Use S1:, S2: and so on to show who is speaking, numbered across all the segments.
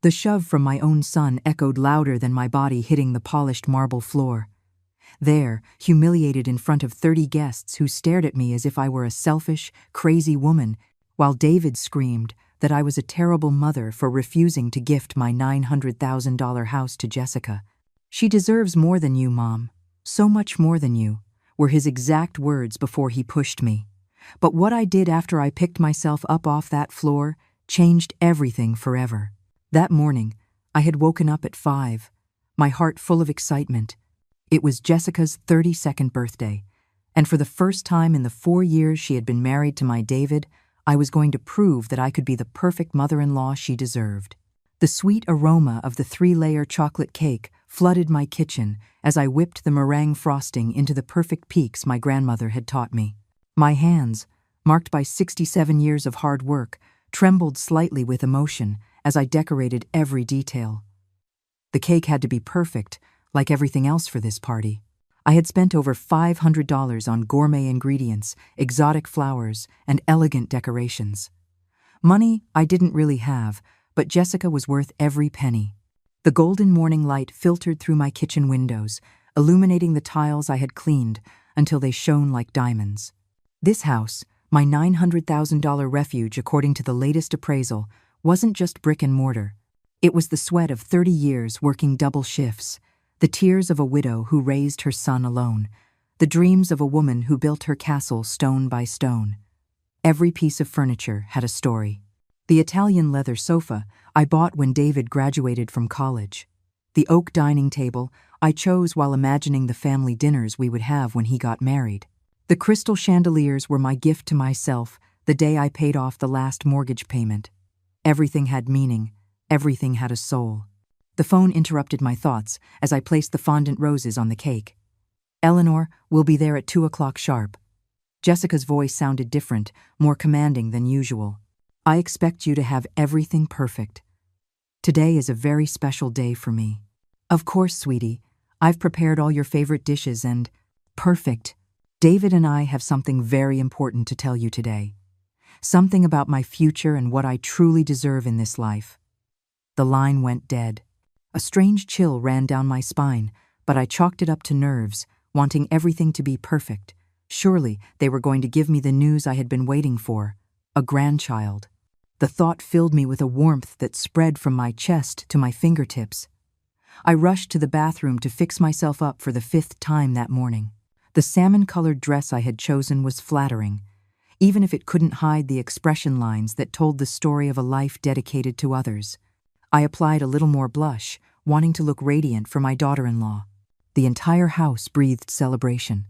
S1: The shove from my own son echoed louder than my body hitting the polished marble floor. There, humiliated in front of 30 guests who stared at me as if I were a selfish, crazy woman, while David screamed that I was a terrible mother for refusing to gift my $900,000 house to Jessica. "She deserves more than you, Mom. So much more than you," were his exact words before he pushed me. But what I did after I picked myself up off that floor changed everything forever. That morning, I had woken up at 5, my heart full of excitement. It was Jessica's 32nd birthday, and for the first time in the 4 years she had been married to my David, I was going to prove that I could be the perfect mother-in-law she deserved. The sweet aroma of the 3-layer chocolate cake flooded my kitchen as I whipped the meringue frosting into the perfect peaks my grandmother had taught me. My hands, marked by 67 years of hard work, trembled slightly with emotion as I decorated every detail. The cake had to be perfect, like everything else for this party. I had spent over $500 on gourmet ingredients, exotic flowers, and elegant decorations. Money I didn't really have, but Jessica was worth every penny. The golden morning light filtered through my kitchen windows, illuminating the tiles I had cleaned until they shone like diamonds. This house, my $900,000 refuge according to the latest appraisal, wasn't just brick and mortar. It was the sweat of 30 years working double shifts, the tears of a widow who raised her son alone, the dreams of a woman who built her castle stone by stone. Every piece of furniture had a story. The Italian leather sofa I bought when David graduated from college. The oak dining table I chose while imagining the family dinners we would have when he got married. The crystal chandeliers were my gift to myself the day I paid off the last mortgage payment. Everything had meaning. Everything had a soul. The phone interrupted my thoughts as I placed the fondant roses on the cake. "Eleanor, we'll be there at 2 o'clock sharp." Jessica's voice sounded different, more commanding than usual. "I expect you to have everything perfect. Today is a very special day for me." "Of course, sweetie. I've prepared all your favorite dishes and—" "Perfect. David and I have something very important to tell you today. Something about my future and what I truly deserve in this life." The line went dead. A strange chill ran down my spine, but I chalked it up to nerves, wanting everything to be perfect. Surely they were going to give me the news I had been waiting for, a grandchild. The thought filled me with a warmth that spread from my chest to my fingertips. I rushed to the bathroom to fix myself up for the 5th time that morning. The salmon-colored dress I had chosen was flattering, even if it couldn't hide the expression lines that told the story of a life dedicated to others. I applied a little more blush, wanting to look radiant for my daughter-in-law. The entire house breathed celebration.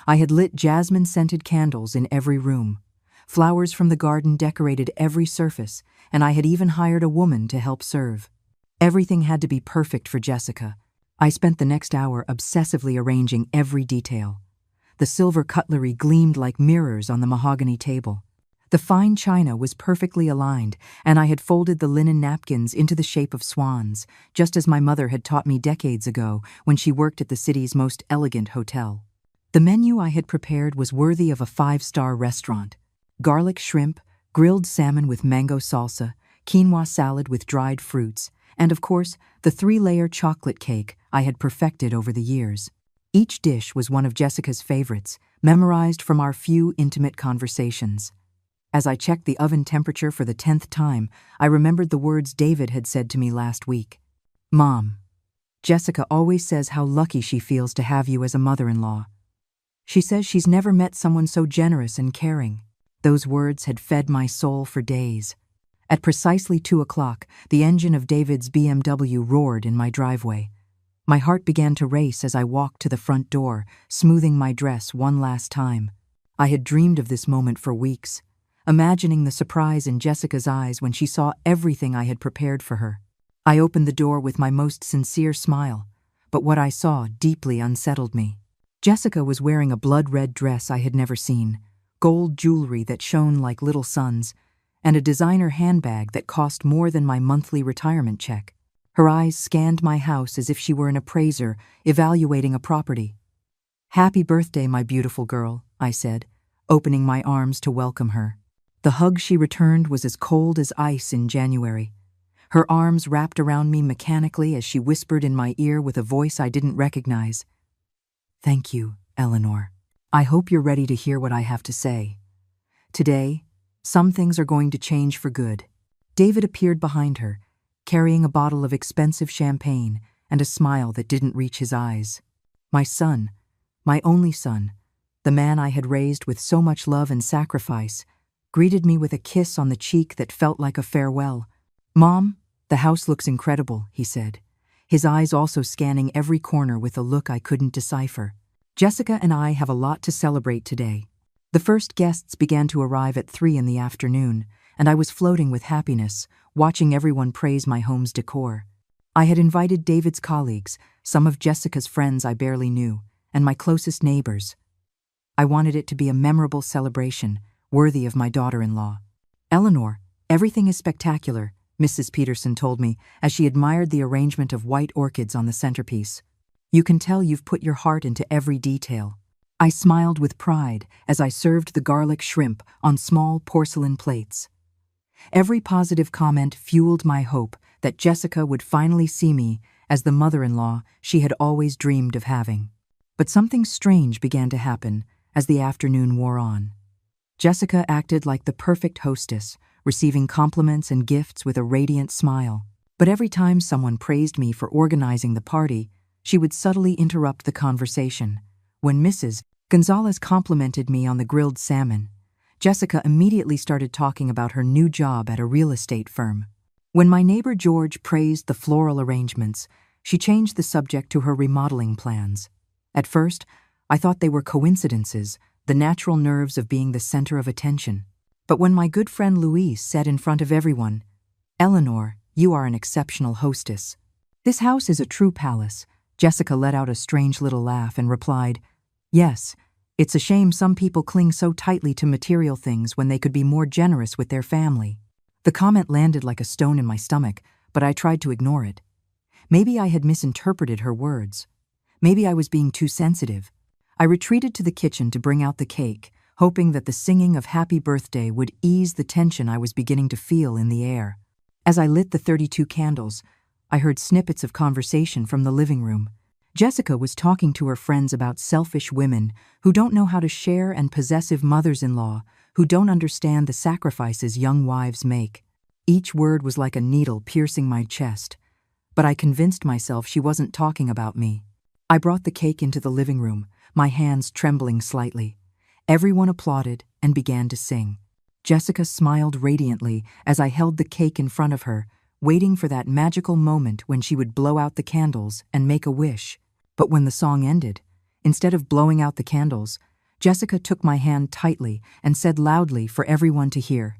S1: I had lit jasmine-scented candles in every room. Flowers from the garden decorated every surface, and I had even hired a woman to help serve. Everything had to be perfect for Jessica. I spent the next hour obsessively arranging every detail. The silver cutlery gleamed like mirrors on the mahogany table. The fine china was perfectly aligned, and I had folded the linen napkins into the shape of swans, just as my mother had taught me decades ago when she worked at the city's most elegant hotel. The menu I had prepared was worthy of a 5-star restaurant. Garlic shrimp, grilled salmon with mango salsa, quinoa salad with dried fruits, and of course, the 3-layer chocolate cake I had perfected over the years. Each dish was one of Jessica's favorites, memorized from our few intimate conversations. As I checked the oven temperature for the 10th time, I remembered the words David had said to me last week. "Mom, Jessica always says how lucky she feels to have you as a mother-in-law. She says she's never met someone so generous and caring." Those words had fed my soul for days. At precisely 2 o'clock, the engine of David's BMW roared in my driveway. My heart began to race as I walked to the front door, smoothing my dress one last time. I had dreamed of this moment for weeks, imagining the surprise in Jessica's eyes when she saw everything I had prepared for her. I opened the door with my most sincere smile, but what I saw deeply unsettled me. Jessica was wearing a blood-red dress I had never seen, gold jewelry that shone like little suns, and a designer handbag that cost more than my monthly retirement check. Her eyes scanned my house as if she were an appraiser evaluating a property. "Happy birthday, my beautiful girl," I said, opening my arms to welcome her. The hug she returned was as cold as ice in January. Her arms wrapped around me mechanically as she whispered in my ear with a voice I didn't recognize. "Thank you, Eleanor. I hope you're ready to hear what I have to say. Today, some things are going to change for good." David appeared behind her, carrying a bottle of expensive champagne and a smile that didn't reach his eyes. My son, my only son, the man I had raised with so much love and sacrifice, greeted me with a kiss on the cheek that felt like a farewell. "Mom, the house looks incredible," he said, his eyes also scanning every corner with a look I couldn't decipher. "Jessica and I have a lot to celebrate today." The first guests began to arrive at 3 in the afternoon, and I was floating with happiness, watching everyone praise my home's decor. I had invited David's colleagues, some of Jessica's friends I barely knew, and my closest neighbors. I wanted it to be a memorable celebration, worthy of my daughter-in-law. "Eleanor, everything is spectacular," Mrs. Peterson told me as she admired the arrangement of white orchids on the centerpiece. "You can tell you've put your heart into every detail." I smiled with pride as I served the garlic shrimp on small porcelain plates. Every positive comment fueled my hope that Jessica would finally see me as the mother-in-law she had always dreamed of having. But something strange began to happen as the afternoon wore on. Jessica acted like the perfect hostess, receiving compliments and gifts with a radiant smile. But every time someone praised me for organizing the party, she would subtly interrupt the conversation. When Mrs. Gonzalez complimented me on the grilled salmon, Jessica immediately started talking about her new job at a real estate firm. When my neighbor George praised the floral arrangements, she changed the subject to her remodeling plans. At first, I thought they were coincidences, the natural nerves of being the center of attention. But when my good friend Louise said in front of everyone, "Eleanor, you are an exceptional hostess. This house is a true palace," Jessica let out a strange little laugh and replied, "Yes, it's a shame some people cling so tightly to material things when they could be more generous with their family." The comment landed like a stone in my stomach, but I tried to ignore it. Maybe I had misinterpreted her words. Maybe I was being too sensitive. I retreated to the kitchen to bring out the cake, hoping that the singing of "Happy Birthday" would ease the tension I was beginning to feel in the air. As I lit the 32 candles, I heard snippets of conversation from the living room. Jessica was talking to her friends about selfish women who don't know how to share and possessive mothers-in-law who don't understand the sacrifices young wives make. Each word was like a needle piercing my chest, but I convinced myself she wasn't talking about me. I brought the cake into the living room, my hands trembling slightly. Everyone applauded and began to sing. Jessica smiled radiantly as I held the cake in front of her, waiting for that magical moment when she would blow out the candles and make a wish. But when the song ended, instead of blowing out the candles, Jessica took my hand tightly and said loudly for everyone to hear,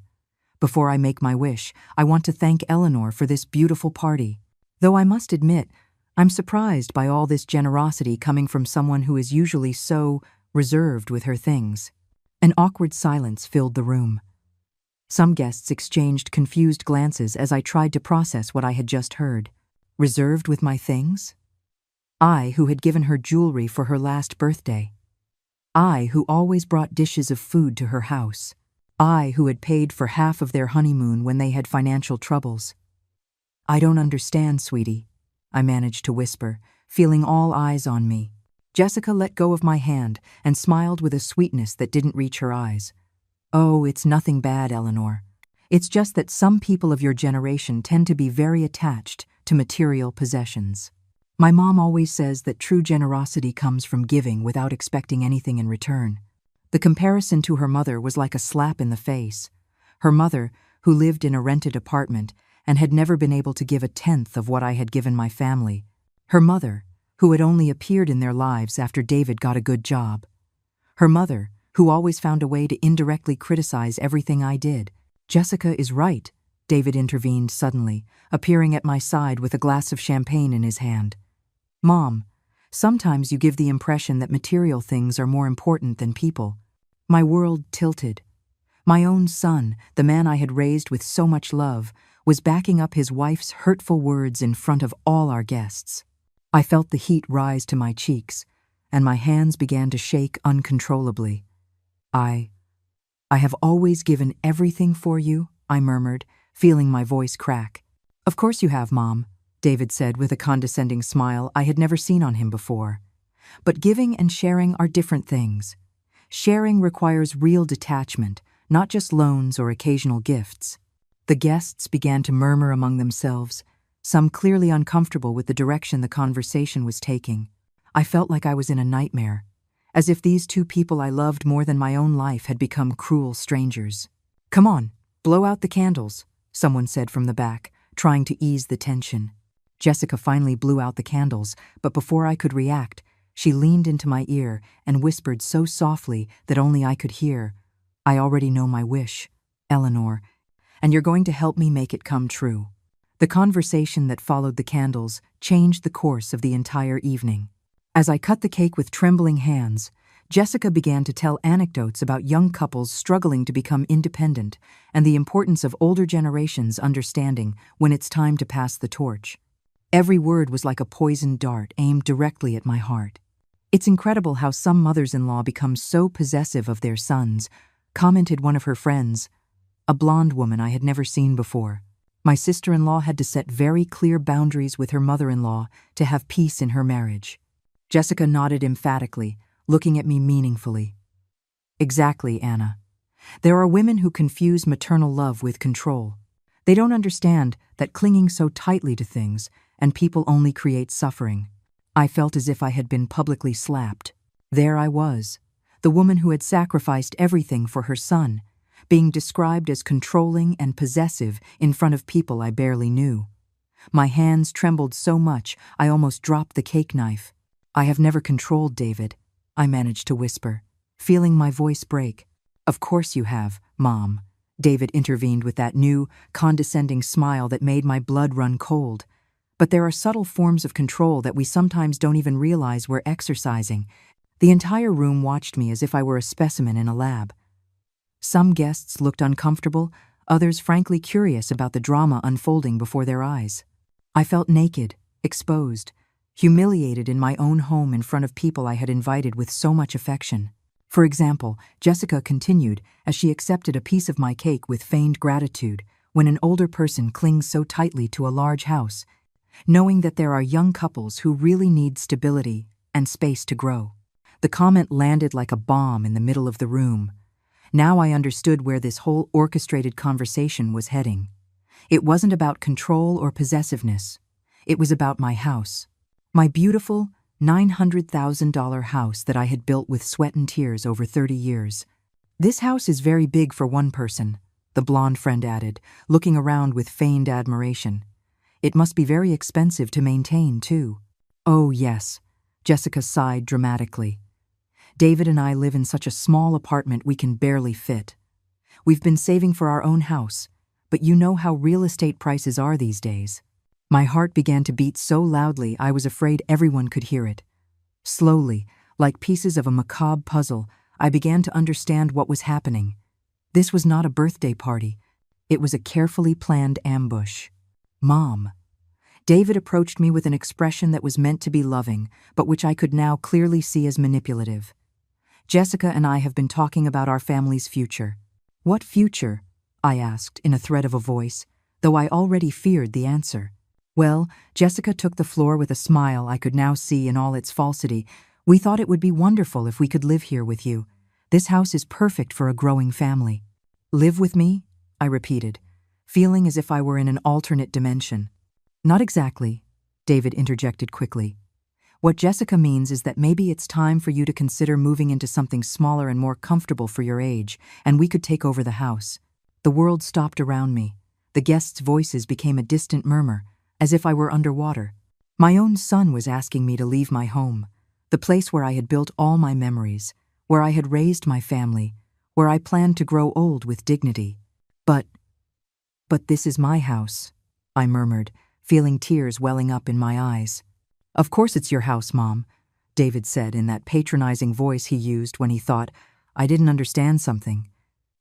S1: "Before I make my wish, I want to thank Eleanor for this beautiful party." Though I must admit, I'm surprised by all this generosity coming from someone who is usually so reserved with her things. An awkward silence filled the room. Some guests exchanged confused glances as I tried to process what I had just heard. Reserved with my things? I, who had given her jewelry for her last birthday. I, who always brought dishes of food to her house. I, who had paid for half of their honeymoon when they had financial troubles. "I don't understand, sweetie," I managed to whisper, feeling all eyes on me. Jessica let go of my hand and smiled with a sweetness that didn't reach her eyes. "Oh, it's nothing bad, Eleanor. It's just that some people of your generation tend to be very attached to material possessions. My mom always says that true generosity comes from giving without expecting anything in return." The comparison to her mother was like a slap in the face. Her mother, who lived in a rented apartment and had never been able to give a tenth of what I had given my family. Her mother, who had only appeared in their lives after David got a good job. Her mother, who always found a way to indirectly criticize everything I did. "Jessica is right," David intervened suddenly, appearing at my side with a glass of champagne in his hand. "Mom, sometimes you give the impression that material things are more important than people." My world tilted. My own son, the man I had raised with so much love, was backing up his wife's hurtful words in front of all our guests. I felt the heat rise to my cheeks, and my hands began to shake uncontrollably. I have always given everything for you," I murmured, feeling my voice crack. Of course you have, Mom, David said with a condescending smile I had never seen on him before. But giving and sharing are different things. Sharing requires real detachment, not just loans or occasional gifts. The guests began to murmur among themselves, some clearly uncomfortable with the direction the conversation was taking. I felt like I was in a nightmare, as if these two people I loved more than my own life had become cruel strangers. "Come on, blow out the candles," someone said from the back, trying to ease the tension. Jessica finally blew out the candles, but before I could react, she leaned into my ear and whispered so softly that only I could hear, "I already know my wish, Eleanor, and you're going to help me make it come true." The conversation that followed the candles changed the course of the entire evening. As I cut the cake with trembling hands, Jessica began to tell anecdotes about young couples struggling to become independent and the importance of older generations understanding when it's time to pass the torch. Every word was like a poisoned dart aimed directly at my heart. "It's incredible how some mothers-in-law become so possessive of their sons," commented one of her friends, a blonde woman I had never seen before. My sister-in-law had to set very clear boundaries with her mother-in-law to have peace in her marriage. Jessica nodded emphatically, looking at me meaningfully. "Exactly, Anna. There are women who confuse maternal love with control. They don't understand that clinging so tightly to things and people only create suffering." I felt as if I had been publicly slapped. There I was, the woman who had sacrificed everything for her son, being described as controlling and possessive in front of people I barely knew. My hands trembled so much I almost dropped the cake knife. "I have never controlled David," I managed to whisper, feeling my voice break. "Of course you have, Mom," David intervened with that new, condescending smile that made my blood run cold. "But there are subtle forms of control that we sometimes don't even realize we're exercising." The entire room watched me as if I were a specimen in a lab. Some guests looked uncomfortable, others frankly curious about the drama unfolding before their eyes. I felt naked, exposed, humiliated in my own home in front of people I had invited with so much affection. For example, Jessica continued as she accepted a piece of my cake with feigned gratitude when an older person clings so tightly to a large house, knowing that there are young couples who really need stability and space to grow. The comment landed like a bomb in the middle of the room. Now I understood where this whole orchestrated conversation was heading. It wasn't about control or possessiveness. It was about my house. My beautiful $900,000 house that I had built with sweat and tears over 30 years. "This house is very big for one person," the blonde friend added, looking around with feigned admiration. "It must be very expensive to maintain, too." "Oh, yes," Jessica sighed dramatically. "David and I live in such a small apartment we can barely fit. We've been saving for our own house, but you know how real estate prices are these days." My heart began to beat so loudly I was afraid everyone could hear it. Slowly, like pieces of a macabre puzzle, I began to understand what was happening. This was not a birthday party. It was a carefully planned ambush. "Mom." David approached me with an expression that was meant to be loving, but which I could now clearly see as manipulative. "Jessica and I have been talking about our family's future." "What future?" I asked in a thread of a voice, though I already feared the answer. "Well," Jessica took the floor with a smile I could now see in all its falsity, "we thought it would be wonderful if we could live here with you. This house is perfect for a growing family." "Live with me?" I repeated, feeling as if I were in an alternate dimension. "Not exactly," David interjected quickly. "What Jessica means is that maybe it's time for you to consider moving into something smaller and more comfortable for your age, and we could take over the house." The world stopped around me. The guests' voices became a distant murmur, as if I were underwater. My own son was asking me to leave my home, the place where I had built all my memories, where I had raised my family, where I planned to grow old with dignity. But this is my house," I murmured, feeling tears welling up in my eyes. "Of course it's your house, Mom," David said in that patronizing voice he used when he thought I didn't understand something.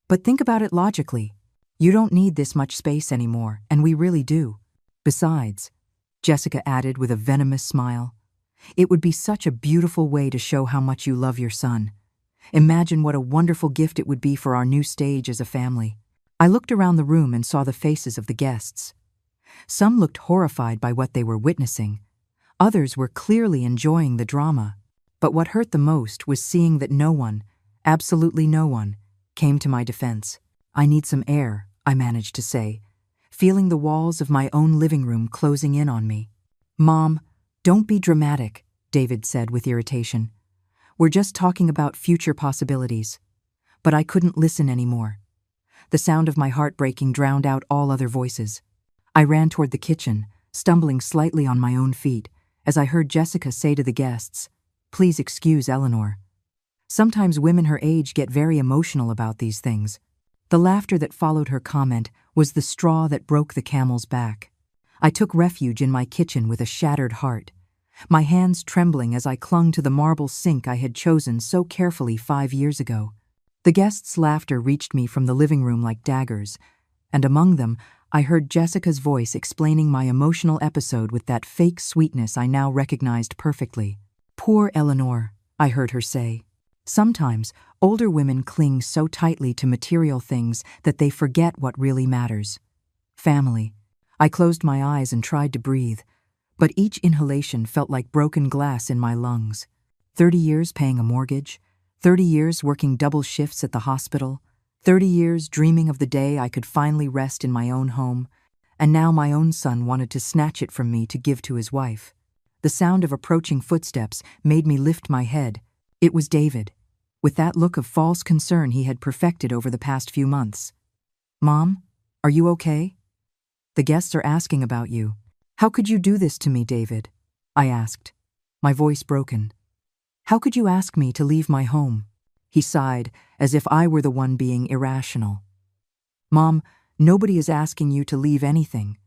S1: "But think about it logically. You don't need this much space anymore, and we really do. Besides," Jessica added with a venomous smile, "it would be such a beautiful way to show how much you love your son. Imagine what a wonderful gift it would be for our new stage as a family." I looked around the room and saw the faces of the guests. Some looked horrified by what they were witnessing. Others were clearly enjoying the drama. But what hurt the most was seeing that no one, absolutely no one, came to my defense. "I need some air," I managed to say, feeling the walls of my own living room closing in on me. "Mom, don't be dramatic," David said with irritation. "We're just talking about future possibilities." But I couldn't listen anymore. The sound of my heart breaking drowned out all other voices. I ran toward the kitchen, stumbling slightly on my own feet, as I heard Jessica say to the guests, "Please excuse Eleanor." Sometimes women her age get very emotional about these things. The laughter that followed her comment was the straw that broke the camel's back. I took refuge in my kitchen with a shattered heart, my hands trembling as I clung to the marble sink I had chosen so carefully 5 years ago. The guests' laughter reached me from the living room like daggers, and among them I heard Jessica's voice explaining my emotional episode with that fake sweetness I now recognized perfectly. "Poor Eleanor," I heard her say. "Sometimes older women cling so tightly to material things that they forget what really matters. Family." I closed my eyes and tried to breathe, but each inhalation felt like broken glass in my lungs. 30 years paying a mortgage, 30 years working double shifts at the hospital, 30 years dreaming of the day I could finally rest in my own home, and now my own son wanted to snatch it from me to give to his wife. The sound of approaching footsteps made me lift my head. It was David, with that look of false concern he had perfected over the past few months. "Mom, are you okay? The guests are asking about you." "How could you do this to me, David?" I asked, my voice broken. "How could you ask me to leave my home?" He sighed, as if I were the one being irrational. "Mom, nobody is asking you to leave anything.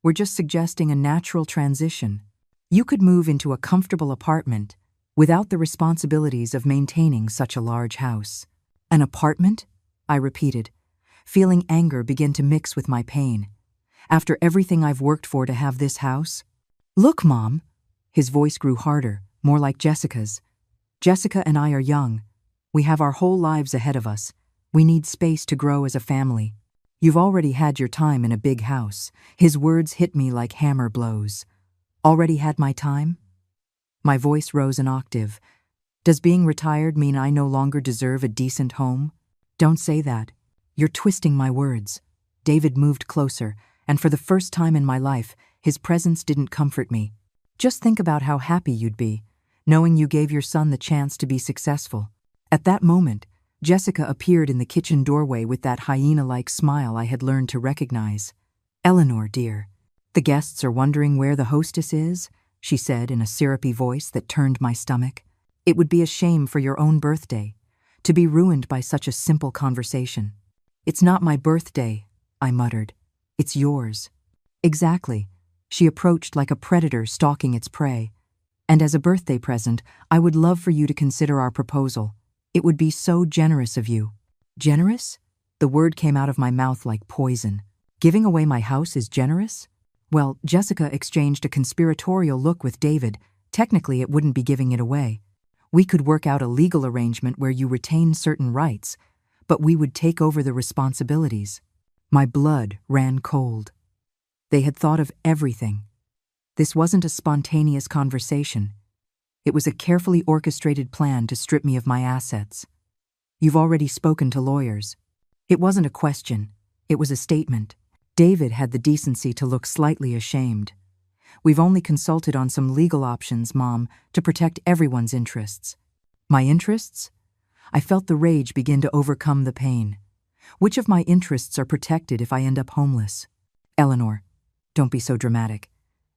S1: We're just suggesting a natural transition. You could move into a comfortable apartment without the responsibilities of maintaining such a large house." "An apartment?" I repeated, feeling anger begin to mix with my pain. "After everything I've worked for to have this house?" "Look, Mom." His voice grew harder, more like Jessica's. "Jessica and I are young. We have our whole lives ahead of us. We need space to grow as a family. You've already had your time in a big house." His words hit me like hammer blows. "Already had my time?" My voice rose an octave. "Does being retired mean I no longer deserve a decent home?" "Don't say that. You're twisting my words." David moved closer, and for the first time in my life, his presence didn't comfort me. "Just think about how happy you'd be, knowing you gave your son the chance to be successful." At that moment, Jessica appeared in the kitchen doorway with that hyena-like smile I had learned to recognize. "Eleanor, dear, the guests are wondering where the hostess is," she said in a syrupy voice that turned my stomach. "It would be a shame for your own birthday to be ruined by such a simple conversation." "It's not my birthday," I muttered. "It's yours." "Exactly." She approached like a predator stalking its prey. "And as a birthday present, I would love for you to consider our proposal. It would be so generous of you." "Generous?" The word came out of my mouth like poison. "Giving away my house is generous?" Well, Jessica exchanged a conspiratorial look with David. Technically, it wouldn't be giving it away. "We could work out a legal arrangement where you retain certain rights, but we would take over the responsibilities." My blood ran cold. They had thought of everything. This wasn't a spontaneous conversation. It was a carefully orchestrated plan to strip me of my assets. "You've already spoken to lawyers." It wasn't a question. It was a statement. David had the decency to look slightly ashamed. "We've only consulted on some legal options, Mom, to protect everyone's interests." "My interests?" I felt the rage begin to overcome the pain. Which of my interests are protected if I end up homeless? "Eleanor, don't be so dramatic."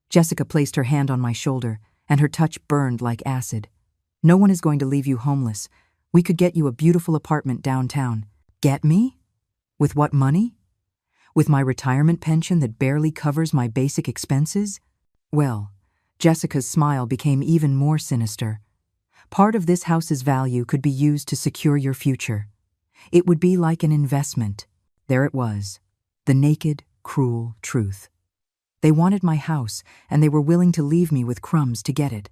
S1: Jessica placed her hand on my shoulder, and her touch burned like acid. "No one is going to leave you homeless. We could get you a beautiful apartment downtown." "Get me? With what money? With my retirement pension that barely covers my basic expenses?" "Well," Jessica's smile became even more sinister. "Part of this house's value could be used to secure your future. It would be like an investment." There it was, the naked, cruel truth. They wanted my house, and they were willing to leave me with crumbs to get it.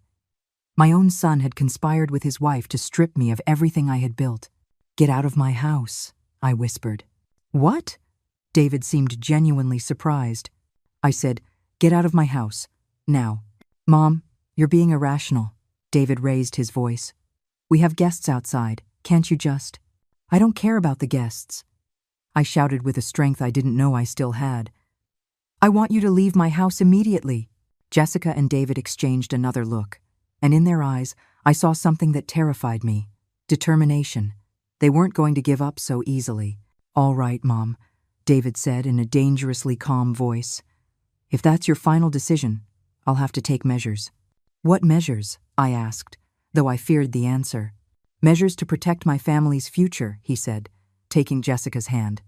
S1: My own son had conspired with his wife to strip me of everything I had built. "Get out of my house," I whispered. "What?" David seemed genuinely surprised. I said, "Get out of my house. Now." "Mom, you're being irrational." David raised his voice. "We have guests outside. Can't you just—" "I don't care about the guests," I shouted with a strength I didn't know I still had. "I want you to leave my house immediately." Jessica and David exchanged another look, and in their eyes I saw something that terrified me: determination. They weren't going to give up so easily. "All right, Mom," David said in a dangerously calm voice. "If that's your final decision, I'll have to take measures." "What measures?" I asked, though I feared the answer. "Measures to protect my family's future," he said, taking Jessica's hand.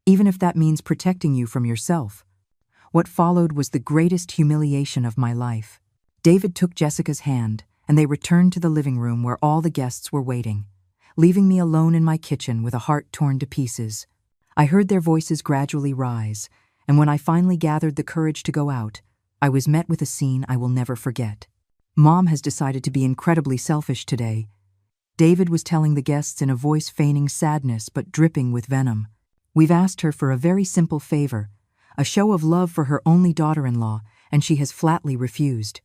S1: "Even if that means protecting you from yourself." What followed was the greatest humiliation of my life. David took Jessica's hand, and they returned to the living room where all the guests were waiting, leaving me alone in my kitchen with a heart torn to pieces. I heard their voices gradually rise, and when I finally gathered the courage to go out, I was met with a scene I will never forget. "Mom has decided to be incredibly selfish today," David was telling the guests in a voice feigning sadness but dripping with venom. "We've asked her for a very simple favor, a show of love for her only daughter-in-law, and she has flatly refused."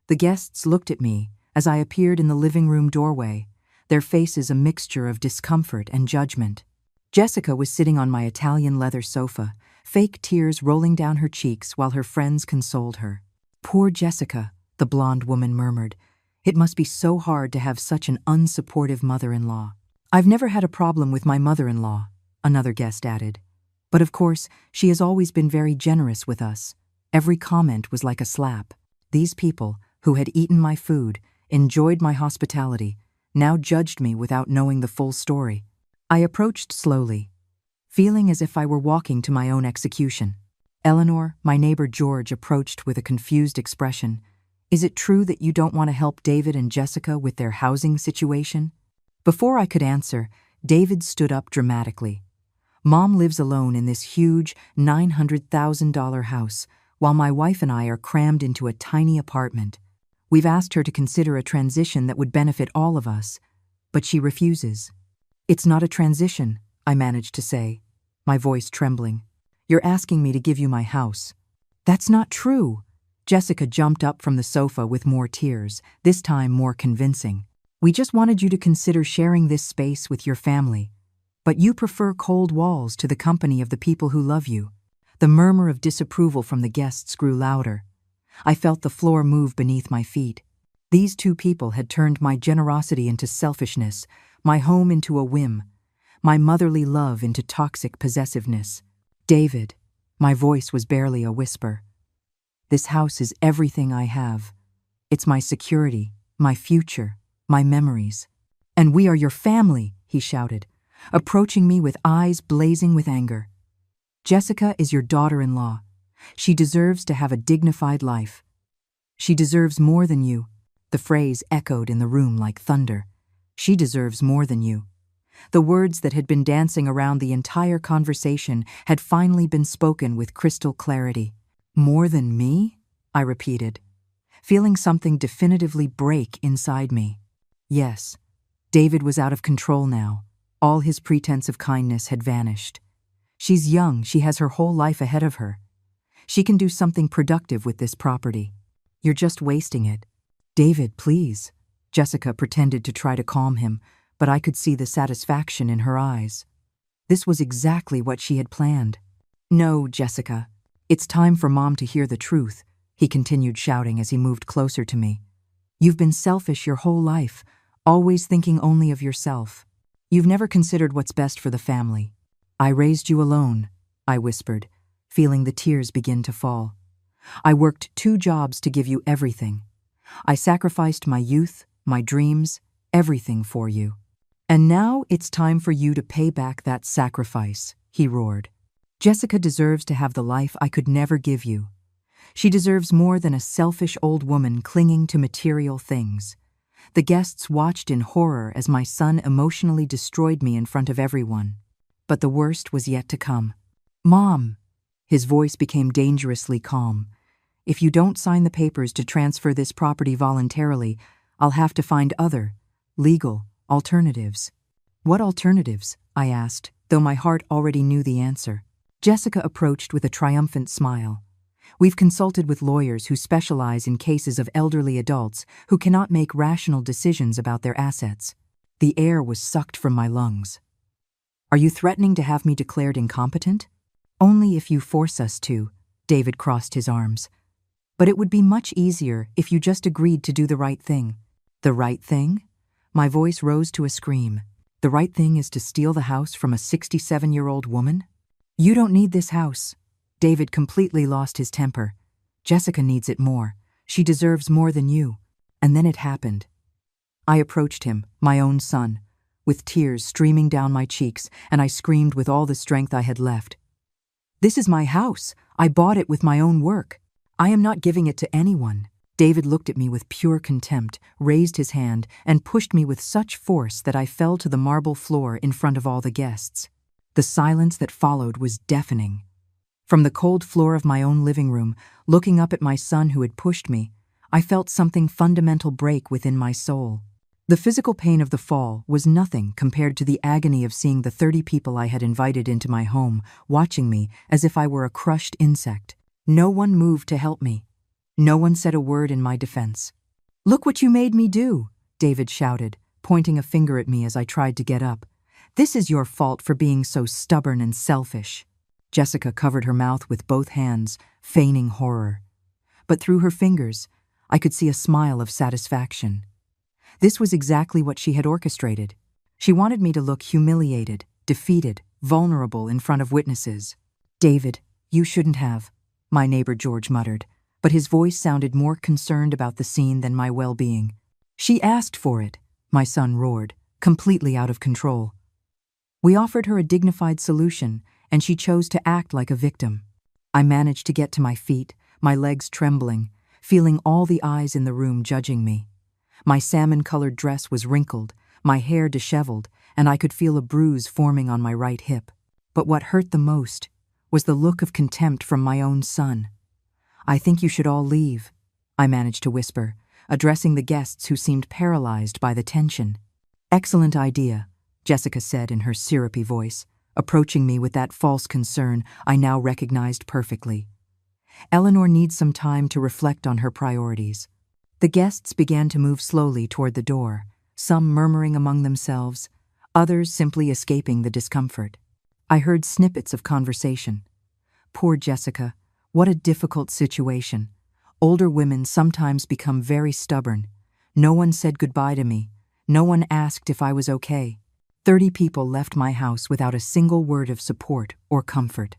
S1: The guests looked at me as I appeared in the living room doorway, their faces a mixture of discomfort and judgment. Jessica was sitting on my Italian leather sofa, fake tears rolling down her cheeks while her friends consoled her. "Poor Jessica," the blonde woman murmured. "It must be so hard to have such an unsupportive mother-in-law." "I've never had a problem with my mother-in-law," another guest added. "But of course, she has always been very generous with us." Every comment was like a slap. These people, who had eaten my food, enjoyed my hospitality, now judged me without knowing the full story. I approached slowly, feeling as if I were walking to my own execution. Eleanor, my neighbor George, approached with a confused expression. "Is it true that you don't want to help David and Jessica with their housing situation?" Before I could answer, David stood up dramatically. "Mom lives alone in this huge $900,000 house, while my wife and I are crammed into a tiny apartment. We've asked her to consider a transition that would benefit all of us, but she refuses." "It's not a transition," I managed to say, my voice trembling. "You're asking me to give you my house." "That's not true." Jessica jumped up from the sofa with more tears, this time more convincing. "We just wanted you to consider sharing this space with your family. But you prefer cold walls to the company of the people who love you." The murmur of disapproval from the guests grew louder. I felt the floor move beneath my feet. These two people had turned my generosity into selfishness, my home into a whim, my motherly love into toxic possessiveness. "David," my voice was barely a whisper, "this house is everything I have. It's my security, my future, my memories." "And we are your family," he shouted, approaching me with eyes blazing with anger. "Jessica is your daughter-in-law. She deserves to have a dignified life. She deserves more than you." The phrase echoed in the room like thunder. "She deserves more than you." The words that had been dancing around the entire conversation had finally been spoken with crystal clarity. "More than me?" I repeated, feeling something definitively break inside me. Yes, David was out of control now. All his pretense of kindness had vanished. "She's young, she has her whole life ahead of her. She can do something productive with this property. You're just wasting it." "David, please." Jessica pretended to try to calm him, but I could see the satisfaction in her eyes. This was exactly what she had planned. "No, Jessica. It's time for Mom to hear the truth," he continued shouting as he moved closer to me. "You've been selfish your whole life, always thinking only of yourself. You've never considered what's best for the family. I raised you alone," I whispered, feeling the tears begin to fall. "I worked 2 jobs to give you everything. I sacrificed my youth, my dreams, everything for you. And now it's time for you to pay back that sacrifice," he roared. "Jessica deserves to have the life I could never give you. She deserves more than a selfish old woman clinging to material things." The guests watched in horror as my son emotionally destroyed me in front of everyone. But the worst was yet to come. "Mom," his voice became dangerously calm, "if you don't sign the papers to transfer this property voluntarily, I'll have to find other, legal, alternatives." "What alternatives?" I asked, though my heart already knew the answer. Jessica approached with a triumphant smile. We've consulted with lawyers who specialize in cases of elderly adults who cannot make rational decisions about their assets. The air was sucked from my lungs. Are you threatening to have me declared incompetent? Only if you force us to, David crossed his arms. But it would be much easier if you just agreed to do the right thing. The right thing? My voice rose to a scream. The right thing is to steal the house from a 67-year-old woman? You don't need this house. David completely lost his temper. Jessica needs it more. She deserves more than you. And then it happened. I approached him, my own son, with tears streaming down my cheeks, and I screamed with all the strength I had left. This is my house. I bought it with my own work. I am not giving it to anyone. David looked at me with pure contempt, raised his hand, and pushed me with such force that I fell to the marble floor in front of all the guests. The silence that followed was deafening. From the cold floor of my own living room, looking up at my son who had pushed me, I felt something fundamental break within my soul. The physical pain of the fall was nothing compared to the agony of seeing the 30 people I had invited into my home, watching me as if I were a crushed insect. No one moved to help me. No one said a word in my defense. "Look what you made me do," David shouted, pointing a finger at me as I tried to get up. "This is your fault for being so stubborn and selfish." Jessica covered her mouth with both hands, feigning horror. But through her fingers, I could see a smile of satisfaction. This was exactly what she had orchestrated. She wanted me to look humiliated, defeated, vulnerable in front of witnesses. "David, you shouldn't have," my neighbor George muttered, but his voice sounded more concerned about the scene than my well-being. "She asked for it," my son roared, completely out of control. We offered her a dignified solution, and she chose to act like a victim. I managed to get to my feet, my legs trembling, feeling all the eyes in the room judging me. My salmon-colored dress was wrinkled, my hair disheveled, and I could feel a bruise forming on my right hip. But what hurt the most was the look of contempt from my own son. "I think you should all leave," I managed to whisper, addressing the guests who seemed paralyzed by the tension. "Excellent idea," Jessica said in her syrupy voice, approaching me with that false concern I now recognized perfectly. "Eleanor needs some time to reflect on her priorities." The guests began to move slowly toward the door, some murmuring among themselves, others simply escaping the discomfort. I heard snippets of conversation. "Poor Jessica, what a difficult situation. Older women sometimes become very stubborn. No one said goodbye to me. No one asked if I was okay. 30 people left my house without a single word of support or comfort.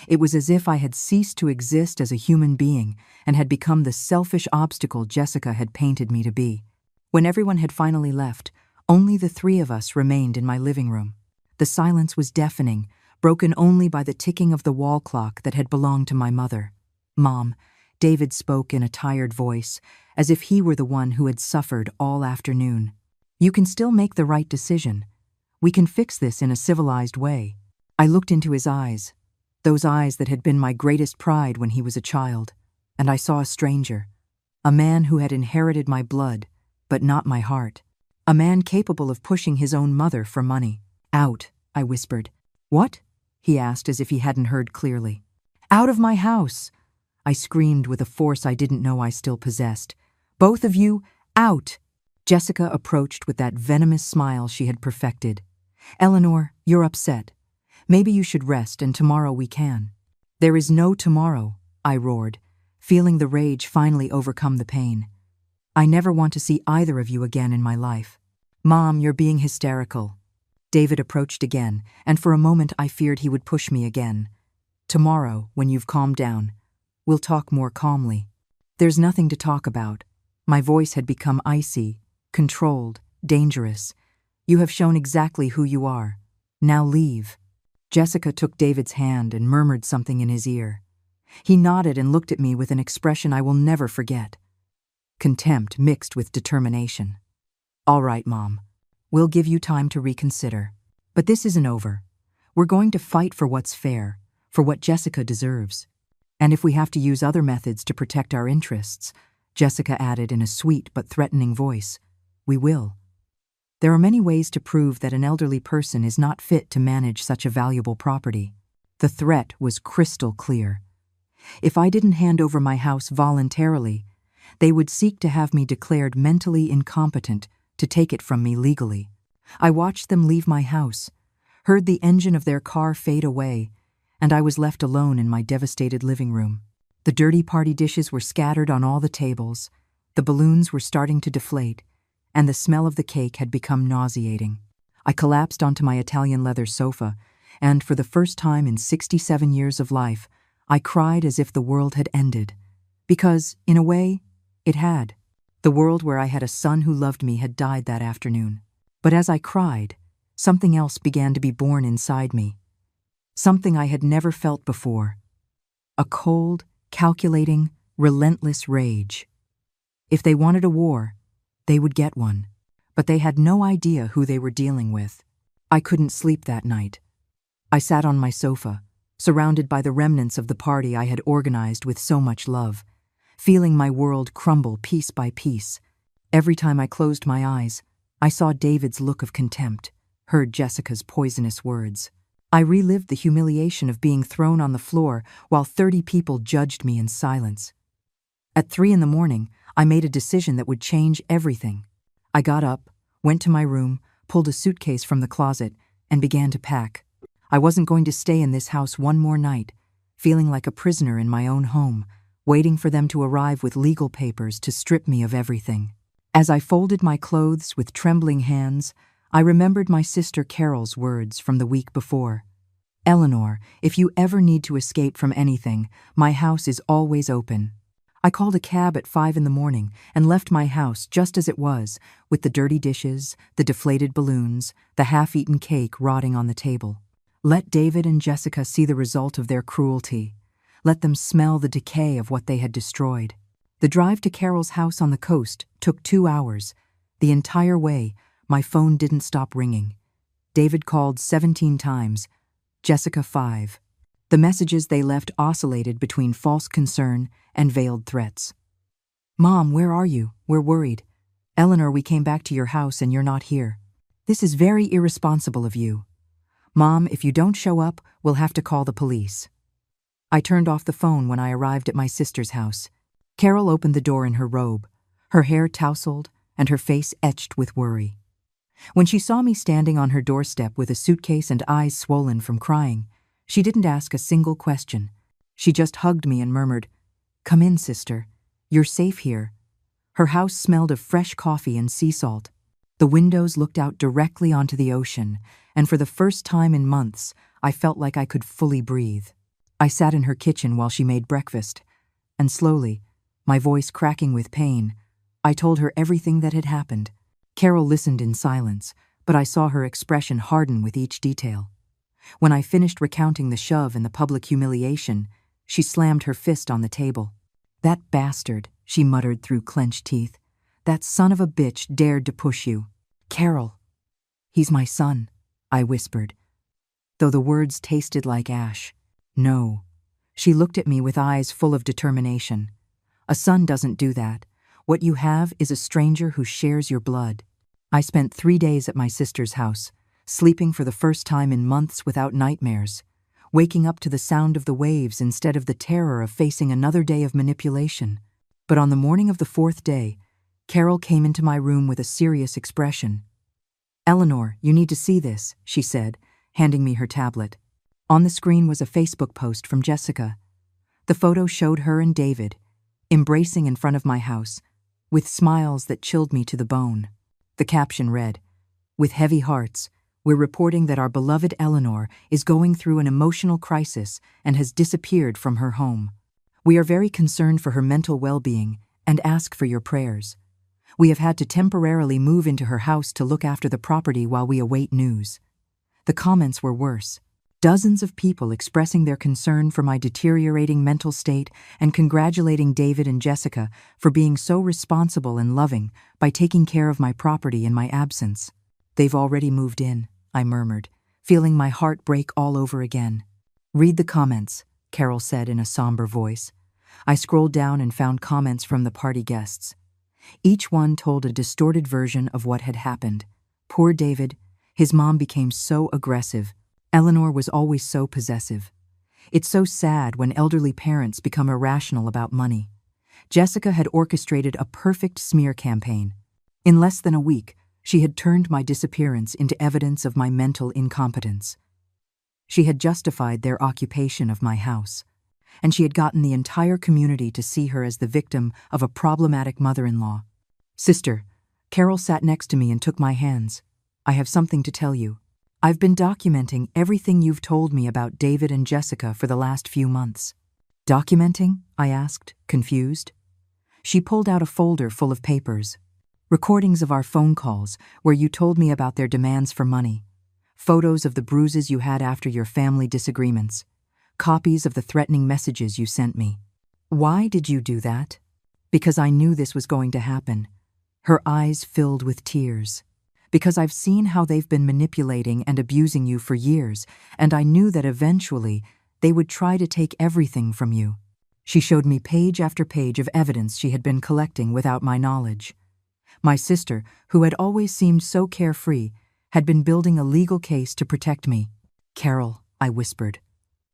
S1: It was as if I had ceased to exist as a human being and had become the selfish obstacle Jessica had painted me to be. When everyone had finally left, only the 3 of us remained in my living room. The silence was deafening, broken only by the ticking of the wall clock that had belonged to my mother. "Mom," David spoke in a tired voice, as if he were the one who had suffered all afternoon. "You can still make the right decision. We can fix this in a civilized way." I looked into his eyes, those eyes that had been my greatest pride when he was a child, and I saw a stranger, a man who had inherited my blood, but not my heart, a man capable of pushing his own mother for money. "Out," I whispered. "What?" he asked as if he hadn't heard clearly. "Out of my house!" I screamed with a force I didn't know I still possessed. "Both of you, out!" Jessica approached with that venomous smile she had perfected. "Eleanor, you're upset. Maybe you should rest, and tomorrow we can." "There is no tomorrow," I roared, feeling the rage finally overcome the pain. "I never want to see either of you again in my life." "Mom, you're being hysterical." David approached again, and for a moment I feared he would push me again. "Tomorrow, when you've calmed down, we'll talk more calmly." "There's nothing to talk about." My voice had become icy, controlled, dangerous. "You have shown exactly who you are. Now leave." Jessica took David's hand and murmured something in his ear. He nodded and looked at me with an expression I will never forget. Contempt mixed with determination. "All right, Mom. We'll give you time to reconsider. But this isn't over. We're going to fight for what's fair, for what Jessica deserves. And if we have to use other methods to protect our interests," Jessica added in a sweet but threatening voice, "we will. There are many ways to prove that an elderly person is not fit to manage such a valuable property." The threat was crystal clear. If I didn't hand over my house voluntarily, they would seek to have me declared mentally incompetent to take it from me legally. I watched them leave my house, heard the engine of their car fade away, and I was left alone in my devastated living room. The dirty party dishes were scattered on all the tables, the balloons were starting to deflate, and the smell of the cake had become nauseating. I collapsed onto my Italian leather sofa, and for the first time in 67 years of life, I cried as if the world had ended. Because, in a way, it had. The world where I had a son who loved me had died that afternoon. But as I cried, something else began to be born inside me. Something I had never felt before. A cold, calculating, relentless rage. If they wanted a war, they would get one. But they had no idea who they were dealing with. I couldn't sleep that night. I sat on my sofa, surrounded by the remnants of the party I had organized with so much love, feeling my world crumble piece by piece. Every time I closed my eyes, I saw David's look of contempt, heard Jessica's poisonous words. I relived the humiliation of being thrown on the floor while 30 people judged me in silence. At 3 a.m, I made a decision that would change everything. I got up, went to my room, pulled a suitcase from the closet, and began to pack. I wasn't going to stay in this house one more night, feeling like a prisoner in my own home, waiting for them to arrive with legal papers to strip me of everything. As I folded my clothes with trembling hands, I remembered my sister Carol's words from the week before. "Eleanor, if you ever need to escape from anything, my house is always open." I called a cab at 5 a.m. and left my house just as it was, with the dirty dishes, the deflated balloons, the half-eaten cake rotting on the table. Let David and Jessica see the result of their cruelty. Let them smell the decay of what they had destroyed. The drive to Carol's house on the coast took 2 hours. The entire way, my phone didn't stop ringing. David called 17 times, Jessica 5. The messages they left oscillated between false concern and veiled threats. "Mom, where are you? We're worried. Eleanor, we came back to your house and you're not here. This is very irresponsible of you. Mom, if you don't show up, we'll have to call the police." I turned off the phone when I arrived at my sister's house. Carol opened the door in her robe, her hair tousled and her face etched with worry. When she saw me standing on her doorstep with a suitcase and eyes swollen from crying, she didn't ask a single question. She just hugged me and murmured, "Come in, sister. You're safe here." Her house smelled of fresh coffee and sea salt. The windows looked out directly onto the ocean, and for the first time in months, I felt like I could fully breathe. I sat in her kitchen while she made breakfast, and slowly, my voice cracking with pain, I told her everything that had happened. Carol listened in silence, but I saw her expression harden with each detail. When I finished recounting the shove and the public humiliation, she slammed her fist on the table. "That bastard," she muttered through clenched teeth. "That son of a bitch dared to push you." "Carol." "He's my son," I whispered, though the words tasted like ash. "No." She looked at me with eyes full of determination. "A son doesn't do that. What you have is a stranger who shares your blood." I spent 3 days at my sister's house, sleeping for the first time in months without nightmares, waking up to the sound of the waves instead of the terror of facing another day of manipulation. But on the morning of the 4th day, Carol came into my room with a serious expression. "Eleanor, you need to see this," she said, handing me her tablet. On the screen was a Facebook post from Jessica. The photo showed her and David, embracing in front of my house, with smiles that chilled me to the bone. The caption read, "With heavy hearts, we're reporting that our beloved Eleanor is going through an emotional crisis and has disappeared from her home. We are very concerned for her mental well-being and ask for your prayers. We have had to temporarily move into her house to look after the property while we await news." The comments were worse. Dozens of people expressing their concern for my deteriorating mental state and congratulating David and Jessica for being so responsible and loving by taking care of my property in my absence. "They've already moved in," I murmured, feeling my heart break all over again. "Read the comments," Carol said in a somber voice. I scrolled down and found comments from the party guests. Each one told a distorted version of what had happened. Poor David, his mom became so aggressive. Eleanor was always so possessive. It's so sad when elderly parents become irrational about money. Jessica had orchestrated a perfect smear campaign. In less than a week, she had turned my disappearance into evidence of my mental incompetence. She had justified their occupation of my house, and she had gotten the entire community to see her as the victim of a problematic mother-in-law. "Sister," Carol sat next to me and took my hands. "I have something to tell you. I've been documenting everything you've told me about David and Jessica for the last few months." "Documenting?" I asked, confused. She pulled out a folder full of papers. "Recordings of our phone calls, where you told me about their demands for money. Photos of the bruises you had after your family disagreements. Copies of the threatening messages you sent me." "Why did you do that?" "Because I knew this was going to happen." Her eyes filled with tears. "Because I've seen how they've been manipulating and abusing you for years, and I knew that eventually they would try to take everything from you." She showed me page after page of evidence she had been collecting without my knowledge. My sister, who had always seemed so carefree, had been building a legal case to protect me. "Carol," I whispered,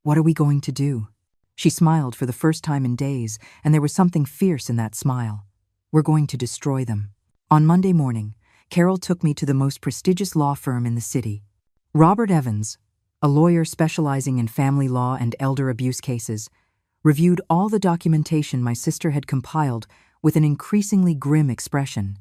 S1: "what are we going to do?" She smiled for the first time in days, and there was something fierce in that smile. "We're going to destroy them." On Monday morning, Carol took me to the most prestigious law firm in the city. Robert Evans, a lawyer specializing in family law and elder abuse cases, reviewed all the documentation my sister had compiled with an increasingly grim expression.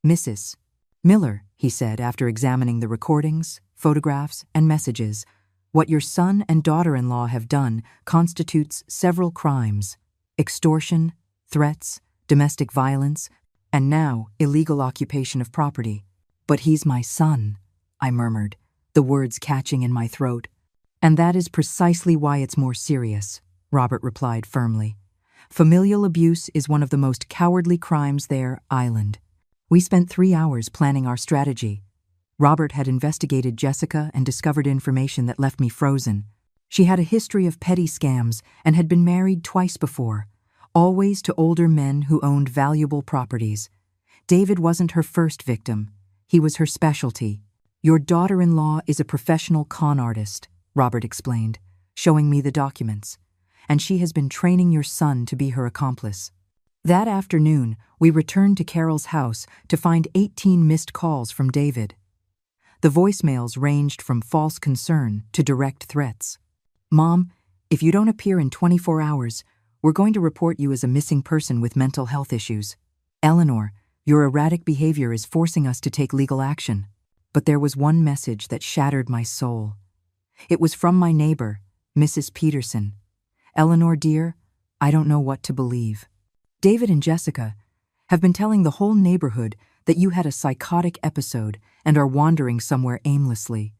S1: "Mrs. Miller," he said after examining the recordings, photographs, and messages, "what your son and daughter-in-law have done constitutes several crimes: extortion, threats, domestic violence, and now illegal occupation of property." "But he's my son," I murmured, the words catching in my throat. "And that is precisely why it's more serious," Robert replied firmly. "Familial abuse is one of the most cowardly crimes there, Island." We spent 3 hours planning our strategy. Robert had investigated Jessica and discovered information that left me frozen. She had a history of petty scams and had been married twice before, always to older men who owned valuable properties. David wasn't her first victim. He was her specialty. "Your daughter-in-law is a professional con artist," Robert explained, showing me the documents, "and she has been training your son to be her accomplice." That afternoon, we returned to Carol's house to find 18 missed calls from David. The voicemails ranged from false concern to direct threats. "Mom, if you don't appear in 24 hours, we're going to report you as a missing person with mental health issues. Eleanor, your erratic behavior is forcing us to take legal action." But there was one message that shattered my soul. It was from my neighbor, Mrs. Peterson. "Eleanor, dear, I don't know what to believe. David and Jessica have been telling the whole neighborhood that you had a psychotic episode and are wandering somewhere aimlessly.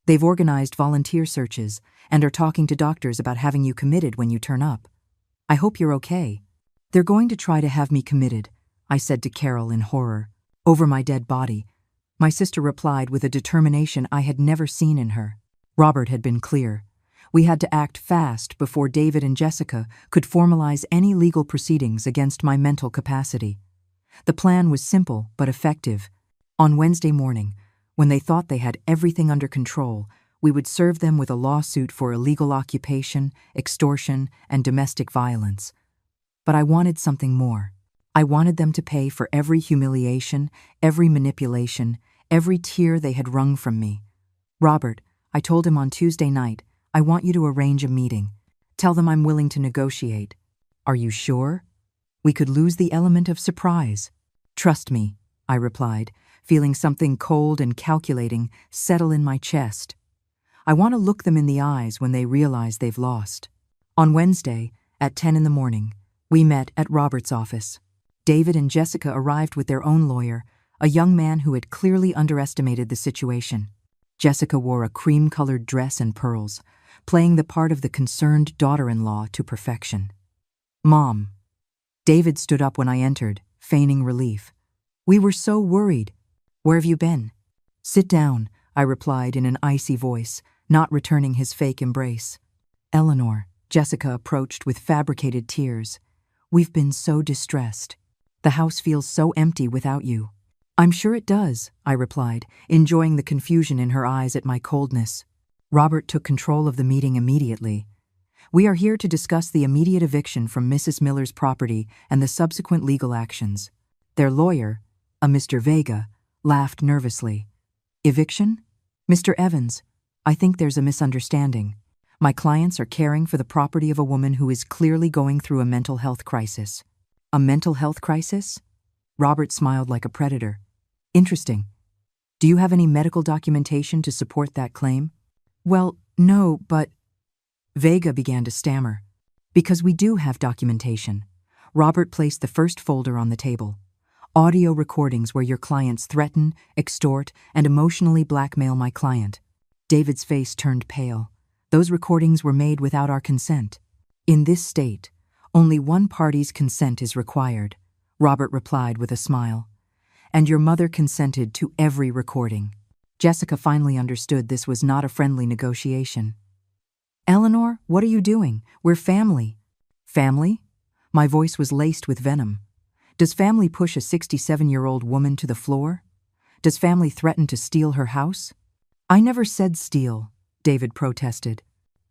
S1: They've organized volunteer searches and are talking to doctors about having you committed when you turn up. I hope you're okay." "They're going to try to have me committed," I said to Carol in horror. "Over my dead body." My sister replied with a determination I had never seen in her. Robert had been clear. We had to act fast before David and Jessica could formalize any legal proceedings against my mental capacity. The plan was simple but effective. On Wednesday morning, when they thought they had everything under control, we would serve them with a lawsuit for illegal occupation, extortion, and domestic violence. But I wanted something more. I wanted them to pay for every humiliation, every manipulation, every tear they had wrung from me. "Robert," I told him on Tuesday night, "I want you to arrange a meeting. Tell them I'm willing to negotiate." "Are you sure?" "We could lose the element of surprise." "Trust me," I replied, feeling something cold and calculating settle in my chest. "I want to look them in the eyes when they realize they've lost." On Wednesday, at 10 in the morning, we met at Robert's office. David and Jessica arrived with their own lawyer, a young man who had clearly underestimated the situation. Jessica wore a cream-colored dress and pearls, playing the part of the concerned daughter-in-law to perfection. "Mom." David stood up when I entered, feigning relief. "We were so worried. Where have you been?" "Sit down," I replied in an icy voice, not returning his fake embrace. "Eleanor," Jessica approached with fabricated tears, "we've been so distressed. The house feels so empty without you." "I'm sure it does," I replied, enjoying the confusion in her eyes at my coldness. Robert took control of the meeting immediately. We are here to discuss the immediate eviction from Mrs. Miller's property and the subsequent legal actions. Their lawyer, a Mr. Vega, laughed nervously. Eviction? Mr. Evans, I think there's a misunderstanding. My clients are caring for the property of a woman who is clearly going through a mental health crisis. A mental health crisis? Robert smiled like a predator. Interesting. Do you have any medical documentation to support that claim? Well, no, but… Vega began to stammer. Because we do have documentation. Robert placed the first folder on the table. Audio recordings where your clients threaten, extort, and emotionally blackmail my client. David's face turned pale. Those recordings were made without our consent. In this state, only one party's consent is required, Robert replied with a smile. And your mother consented to every recording. Jessica finally understood this was not a friendly negotiation. Eleanor, what are you doing? We're family. Family? My voice was laced with venom. Does family push a 67-year-old woman to the floor? Does family threaten to steal her house? I never said steal, David protested.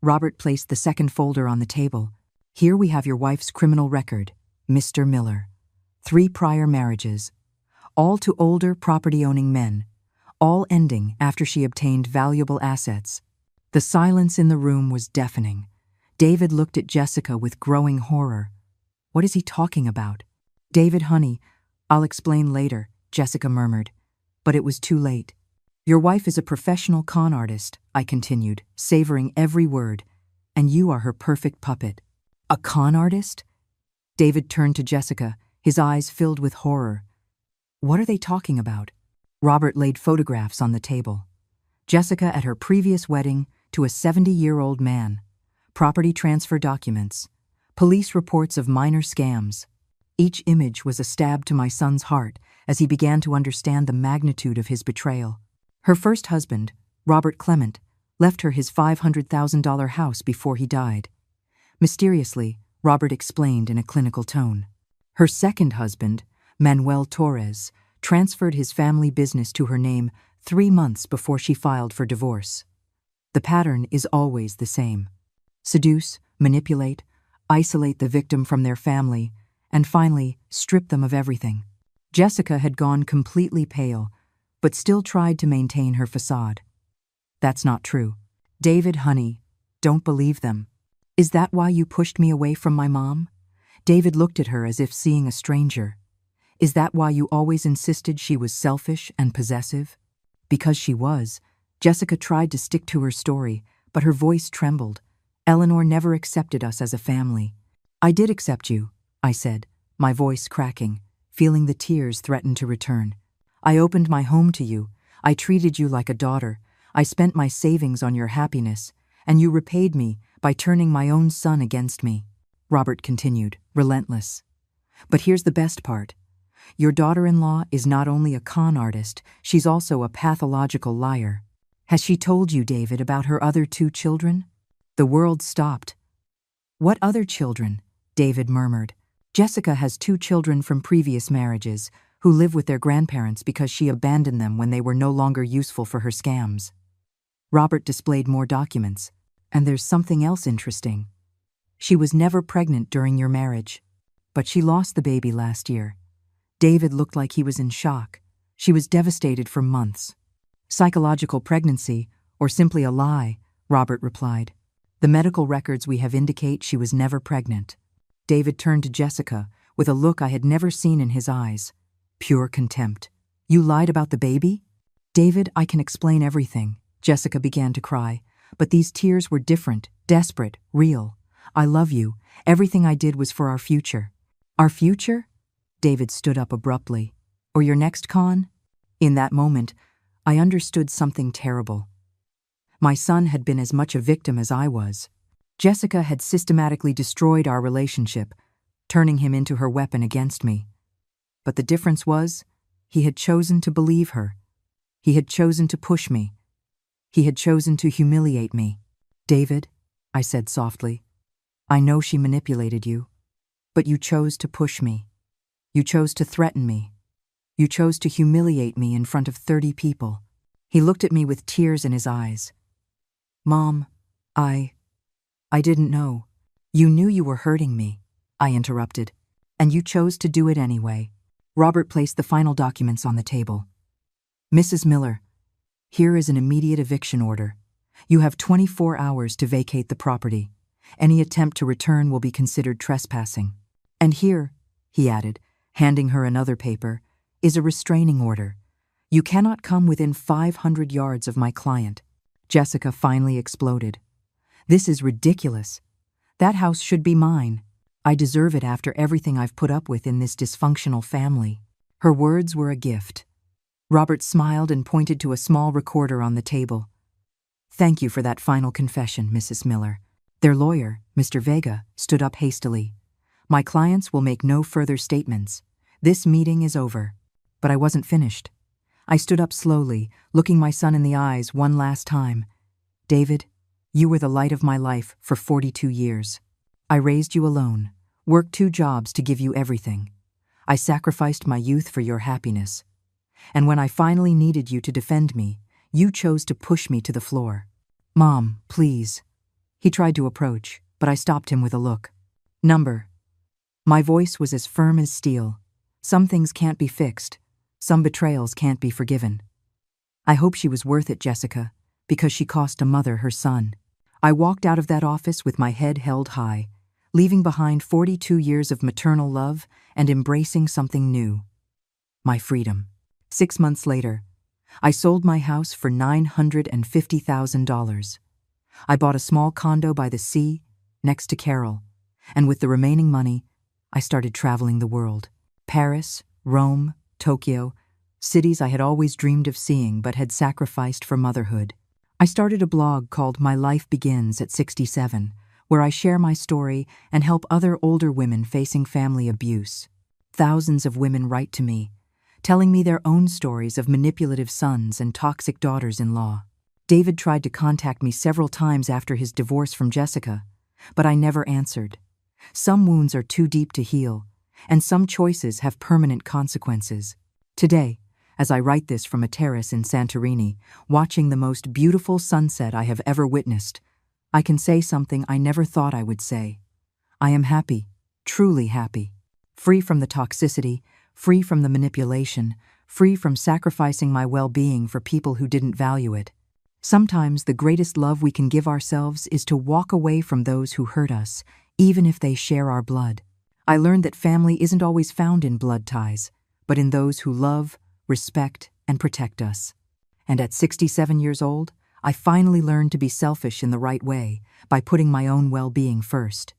S1: Robert placed the second folder on the table. Here we have your wife's criminal record, Mr. Miller. 3 prior marriages. All to older property-owning men, all ending after she obtained valuable assets. The silence in the room was deafening. David looked at Jessica with growing horror. What is he talking about? David, honey, I'll explain later, Jessica murmured. But it was too late. Your wife is a professional con artist, I continued, savoring every word, and you are her perfect puppet. A con artist? David turned to Jessica, his eyes filled with horror. What are they talking about? Robert laid photographs on the table. Jessica at her previous wedding to a 70-year-old man. Property transfer documents. Police reports of minor scams. Each image was a stab to my son's heart as he began to understand the magnitude of his betrayal. Her first husband, Robert Clement, left her his $500,000 house before he died. Mysteriously, Robert explained in a clinical tone. Her second husband, Manuel Torres, transferred his family business to her name 3 months before she filed for divorce. The pattern is always the same. Seduce, manipulate, isolate the victim from their family, and finally strip them of everything. Jessica had gone completely pale, but still tried to maintain her facade. That's not true. David, honey, don't believe them. Is that why you pushed me away from my mom? David looked at her as if seeing a stranger. Is that why you always insisted she was selfish and possessive? Because she was. Jessica tried to stick to her story, but her voice trembled. Eleanor never accepted us as a family. I did accept you, I said, my voice cracking, feeling the tears threaten to return. I opened my home to you. I treated you like a daughter. I spent my savings on your happiness, and you repaid me by turning my own son against me. Robert continued, relentless. But here's the best part. Your daughter-in-law is not only a con artist, she's also a pathological liar. Has she told you, David, about her other 2 children? The world stopped. What other children? David murmured. Jessica has 2 children from previous marriages who live with their grandparents because she abandoned them when they were no longer useful for her scams. Robert displayed more documents. And there's something else interesting. She was never pregnant during your marriage, but she lost the baby last year. David looked like he was in shock. She was devastated for months. Psychological pregnancy, or simply a lie, Robert replied. The medical records we have indicate she was never pregnant. David turned to Jessica with a look I had never seen in his eyes. Pure contempt. You lied about the baby? David, I can explain everything. Jessica began to cry, but these tears were different, desperate, real. I love you. Everything I did was for our future. Our future? David stood up abruptly. Or your next con? In that moment, I understood something terrible. My son had been as much a victim as I was. Jessica had systematically destroyed our relationship, turning him into her weapon against me. But the difference was, he had chosen to believe her. He had chosen to push me. He had chosen to humiliate me. David, I said softly, I know she manipulated you, but you chose to push me. You chose to threaten me. You chose to humiliate me in front of 30 people. He looked at me with tears in his eyes. Mom, I didn't know. You knew you were hurting me, I interrupted, and you chose to do it anyway. Robert placed the final documents on the table. Mrs. Miller, here is an immediate eviction order. You have 24 hours to vacate the property. Any attempt to return will be considered trespassing. And here, he added, handing her another paper, is a restraining order. You cannot come within 500 yards of my client. Jessica finally exploded. This is ridiculous. That house should be mine. I deserve it after everything I've put up with in this dysfunctional family. Her words were a gift. Robert smiled and pointed to a small recorder on the table. Thank you for that final confession, Mrs. Miller. Their lawyer, Mr. Vega, stood up hastily. My clients will make no further statements. This meeting is over. But I wasn't finished. I stood up slowly, looking my son in the eyes one last time. David, you were the light of my life for 42 years. I raised you alone, worked 2 jobs to give you everything. I sacrificed my youth for your happiness. And when I finally needed you to defend me, you chose to push me to the floor. Mom, please. He tried to approach, but I stopped him with a look. Number. My voice was as firm as steel. Some things can't be fixed. Some betrayals can't be forgiven. I hope she was worth it, Jessica, because she cost a mother her son. I walked out of that office with my head held high, leaving behind 42 years of maternal love and embracing something new. My freedom. 6 months later, I sold my house for $950,000. I bought a small condo by the sea, next to Carol, and with the remaining money, I started traveling the world. Paris, Rome, Tokyo, cities I had always dreamed of seeing but had sacrificed for motherhood. I started a blog called My Life Begins at 67, where I share my story and help other older women facing family abuse. Thousands of women write to me, telling me their own stories of manipulative sons and toxic daughters-in-law. David tried to contact me several times after his divorce from Jessica, but I never answered. Some wounds are too deep to heal, and some choices have permanent consequences. Today, as I write this from a terrace in Santorini, watching the most beautiful sunset I have ever witnessed, I can say something I never thought I would say. I am happy, truly happy. Free from the toxicity, free from the manipulation, free from sacrificing my well-being for people who didn't value it. Sometimes the greatest love we can give ourselves is to walk away from those who hurt us, even if they share our blood. I learned that family isn't always found in blood ties, but in those who love, respect, and protect us. And at 67 years old, I finally learned to be selfish in the right way by putting my own well-being first.